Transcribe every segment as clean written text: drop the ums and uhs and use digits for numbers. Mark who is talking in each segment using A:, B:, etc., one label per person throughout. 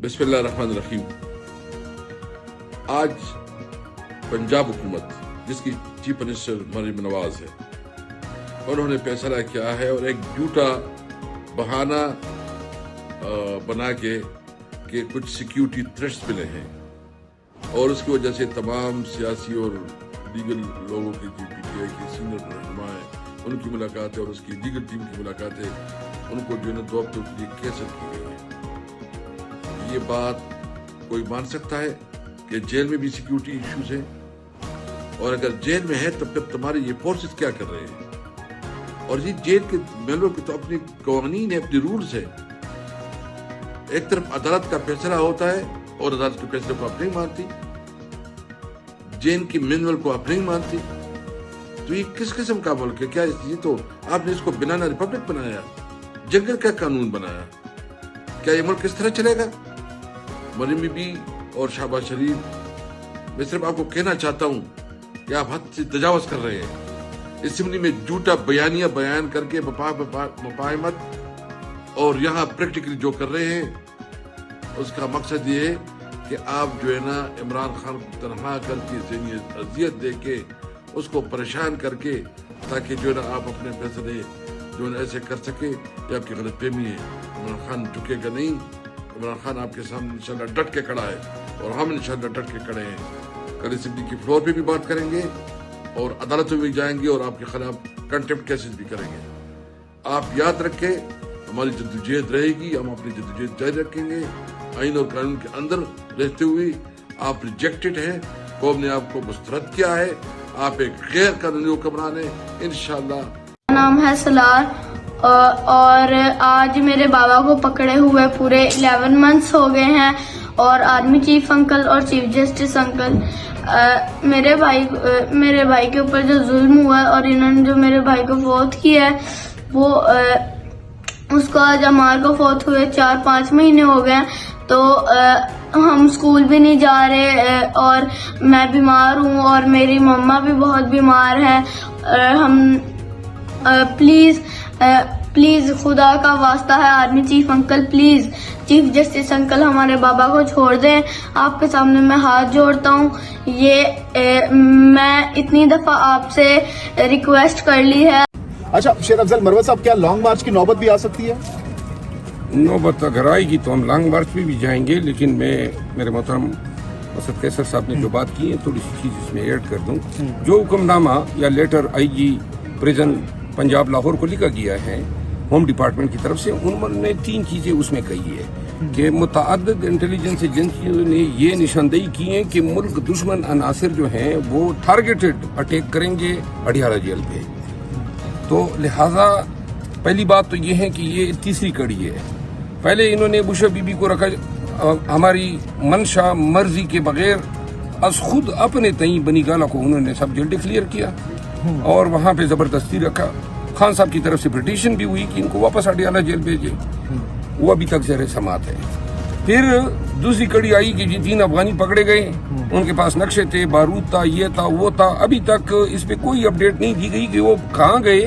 A: बिस्मिल्लाहिर्रहमानिर्रहीम। आज पंजाब हुकूमत, जिसकी चीफ मिनिस्टर मरीम नवाज है, उन्होंने फैसला किया है और एक झूठा बहाना बना के कि कुछ सिक्योरिटी थ्रेट्स मिले हैं और उसकी वजह से तमाम सियासी और लीगल लोगों की PTI की सीनियर रहनुमा है, उनकी मुलाकातें और उसकी लीगल टीम की मुलाकातें उनको जो है 2 हफ्तों के लिए कैंसिल की गई है। ये बात कोई मान सकता है कि जेल में भी सिक्योरिटी इश्यूज हैं? और अगर जेल में है तो फिर तुम्हारे ये फोर्सेस क्या कर रहे हैं? और ये जेल के मेंबरों की तो अपनी कानून है, अपनी रूल्स है। एक तरफ अदालत का फैसला होता है और अदालत के फैसले को आप नहीं मानती, जेल की मैनुअल को आप नहीं मानती, तो ये किस किस्म का मुल्क है? क्या ये तो आपने इसको बनाना रिपब्लिक बनाया, जंगल का कानून बनाया? क्या ये मुल्क किस तरह चलेगा? मरीम बीबी और शहबाज शरीफ, मैं सिर्फ आपको कहना चाहता हूं कि आप हद से तजावज कर रहे हैं। असेंबली में झूठा बयानिया बयान करके मुफाहमत, और यहाँ प्रैक्टिकली जो कर रहे हैं उसका मकसद ये है कि आप जो है ना इमरान खान को तनहा करके ज़हनी अजियत दे के उसको परेशान करके, ताकि जो है ना आप अपने फैसले जो है ना ऐसे कर सके। ये आपकी गलतफहमी है। इमरान खान झुकेगा नहीं। इमरान खान आपके सामने इंशाल्लाह डट के खड़ा है और हम इंशाल्लाह डट के खड़े हैं। कल असेंबली की फ्लोर पे भी बात करेंगे और अदालतों में भी जाएंगे और आपके खिलाफ कंटेम्प्ट केसेस भी करेंगे। आप याद रखें, हमारी जद्दोजहद रहेगी, हम अपनी जद्दोजहद जारी रखेंगे आइन और कानून के अंदर रहते हुए। आप रिजेक्टेड हैं, कौम ने आपको मुस्तरद किया है, आप एक गैर कानूनी हुक्मरान हैं। इंशाल्लाह
B: नाम है सलार और आज मेरे बाबा को पकड़े हुए पूरे 11 मंथ्स हो गए हैं और आर्मी चीफ अंकल और चीफ जस्टिस अंकल मेरे भाई के ऊपर जो जुल्म हुआ है और इन्होंने जो मेरे भाई को फौत किया है वो उसको आज अमार को फौत हुए 4-5 महीने हो गए। तो हम स्कूल भी नहीं जा रहे और मैं बीमार हूँ और मेरी मम्मा भी बहुत बीमार है। हम प्लीज खुदा का वास्ता है army chief uncle, please chief justice uncle हमारे बाबा को छोड़ दें। आपके सामने मैं हाथ जोड़ता हूँ। मैं इतनी दफा आपसे रिक्वेस्ट कर ली है।
C: अच्छा शेर अफजल मरवत साहब, क्या लॉन्ग मार्च की नौबत भी आ सकती है?
D: नौबत अगर आएगी तो हम लॉन्ग मार्च पे भी जाएंगे, लेकिन मैं मेरे मोहतरम असद कैसर साहब ने जो बात की है थोड़ी सी चीज इसमें ऐड कर दूं। जो हुक्मनामा या letter IG prison Punjab Lahore को लिखा गया है होम डिपार्टमेंट की तरफ से, उन्होंने 3 चीजें उसमें कही है कि मुतअद्दिद इंटेलिजेंस एजेंसियों ने ये निशानदेही की है कि मुल्क दुश्मन अनासिर जो हैं वो टारगेटेड अटैक करेंगे अडियाला जेल पे। तो लिहाजा पहली बात तो ये है कि ये तीसरी कड़ी है। पहले इन्होंने बुशा बीबी को रखा हमारी मंशा मर्जी के बगैर, अस खुद अपने तई बनी गाला को उन्होंने सब जेल डिक्लेयर किया और वहां पे जबरदस्ती रखा। खान साहब की तरफ से पिटीशन भी हुई कि इनको वापस अडियाला जेल भेजे, वो अभी तक ज़ेर समात है। फिर दूसरी कड़ी आई कि 3 अफगानी पकड़े गए, उनके पास नक्शे थे, बारूद था, ये था, वो था। अभी तक इस पे कोई अपडेट नहीं दी गई कि वो कहाँ गए,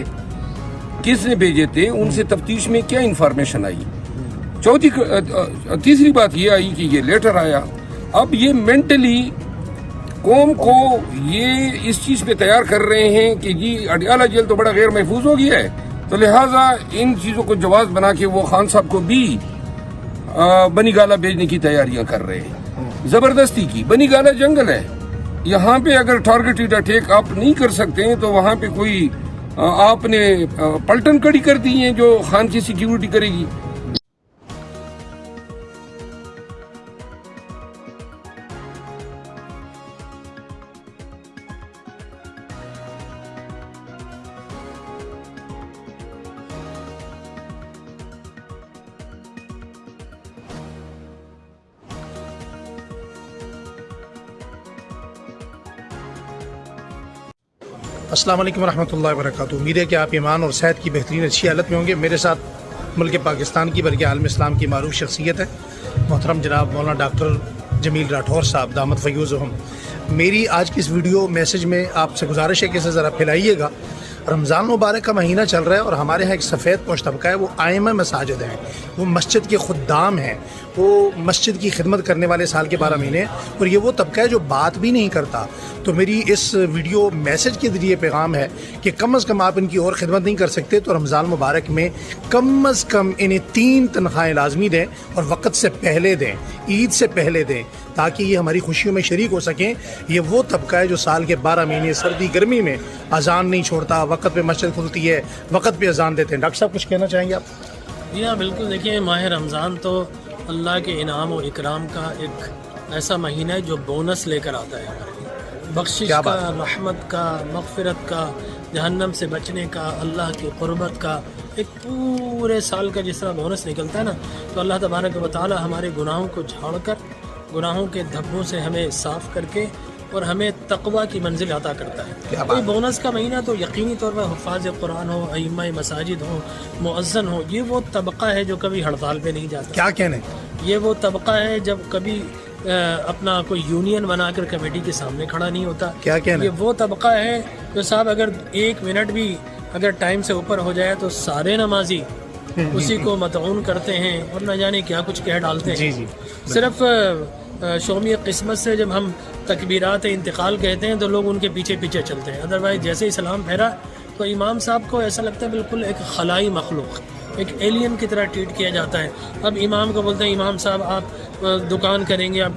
D: किसने भेजे थे, उनसे तफ्तीश में क्या इंफॉर्मेशन आई। तीसरी बात ये आई कि ये लेटर आया। अब ये मेंटली कौम को ये इस चीज पे तैयार कर रहे हैं कि जी अडियाला जेल तो बड़ा गैर महफूज हो गया है, तो लिहाजा इन चीजों को जवाब बना के वो खान साहब को भी बनीगाला भेजने की तैयारियां कर रहे हैं, जबरदस्ती की। बनीगाला जंगल है, यहाँ पे अगर टारगेटेड अटैक आप नहीं कर सकते हैं तो वहां पे कोई आपने पलटन कड़ी कर दी है जो खान की सिक्योरिटी करेगी।
E: अस्सलाम वालेकुम रहमतुल्लाहि व बरकातहू। उम्मीद है कि आप ईमान और सेहत की बेहतरीन अच्छी हालत में होंगे। मेरे साथ मुल्क पाकिस्तान की बल्कि आलम इस्लाम की मारूफ शख्सियत है मोहतरम जनाब मौलाना डॉक्टर जमील राठौर साहब दामद फयूज़ हम। मेरी आज की इस वीडियो मैसेज में आपसे गुजारिश है कि इसे ज़रा फैलाइएगा رمضان مبارک کا مہینہ چل رہا ہے اور ہمارے یہاں ایک سفید پوش طبقہ ہے، وہ آئمہ مساجد ہیں، وہ مسجد کے خدام ہیں، وہ مسجد کی خدمت کرنے والے سال کے 12 مہینے، اور یہ وہ طبقہ ہے جو بات بھی نہیں کرتا. تو میری اس ویڈیو میسج کے ذریعے پیغام ہے کہ کم از کم آپ ان کی اور خدمت نہیں کر سکتے تو رمضان مبارک میں کم از کم انہیں 3 تنخواہیں لازمی دیں اور وقت سے پہلے دیں، عید سے پہلے دیں، تاکہ یہ ہماری خوشیوں میں شریک ہو سکیں. یہ وہ طبقہ ہے جو سال کے 12 مہینے سردی گرمی میں اذان نہیں چھوڑتا، وقت پہ مسجد کھلتی ہے، وقت پہ اذان دیتے ہیں. ڈاکٹر صاحب کچھ کہنا چاہیں گے آپ؟
F: جی ہاں بالکل. دیکھیے ماہ رمضان تو اللہ کے انعام و اکرام کا ایک ایسا مہینہ ہے جو بونس لے کر آتا ہے ہمارے لیے، بخشش کا، رحمت کا، مغفرت کا، جہنم سے بچنے کا، اللہ کی قربت کا، ایک پورے سال کا جس طرح بونس نکلتا ہے نا، تو اللہ تبارک و تعالی ہمارے گناہوں کو جھاڑ کر، گناہوں کے دھبوں سے ہمیں صاف کر کے اور ہمیں تقویٰ کی منزل عطا کرتا ہے. یہ بونس کا مہینہ تو یقینی طور پر حفاظ قرآن ہو، ائمہ مساجد ہو، مؤذن ہو، یہ وہ طبقہ ہے جو کبھی ہڑتال پہ نہیں جاتا.
E: کیا کہنے؟
F: یہ وہ طبقہ ہے جب کبھی اپنا کوئی یونین بنا کر کمیٹی کے سامنے کھڑا نہیں ہوتا.
E: کیا کہنا؟
F: یہ وہ طبقہ ہے جو صاحب اگر 1 منٹ بھی اگر ٹائم سے اوپر ہو جائے تو سارے نمازی اسی کو مطعون کرتے ہیں اور نہ جانے کیا کچھ کہہ ڈالتے ہیں.
E: جی
F: صرف شومی قسمت سے جب ہم تکبیرات انتقال کہتے ہیں تو لوگ ان کے پیچھے پیچھے چلتے ہیں، ادروائز جیسے ہی سلام پھیرا تو امام صاحب کو ایسا لگتا ہے بالکل ایک خلائی مخلوق، ایک ایلین کی طرح ٹریٹ کیا جاتا ہے. اب امام کو بولتے ہیں امام صاحب آپ دکان کریں گے، آپ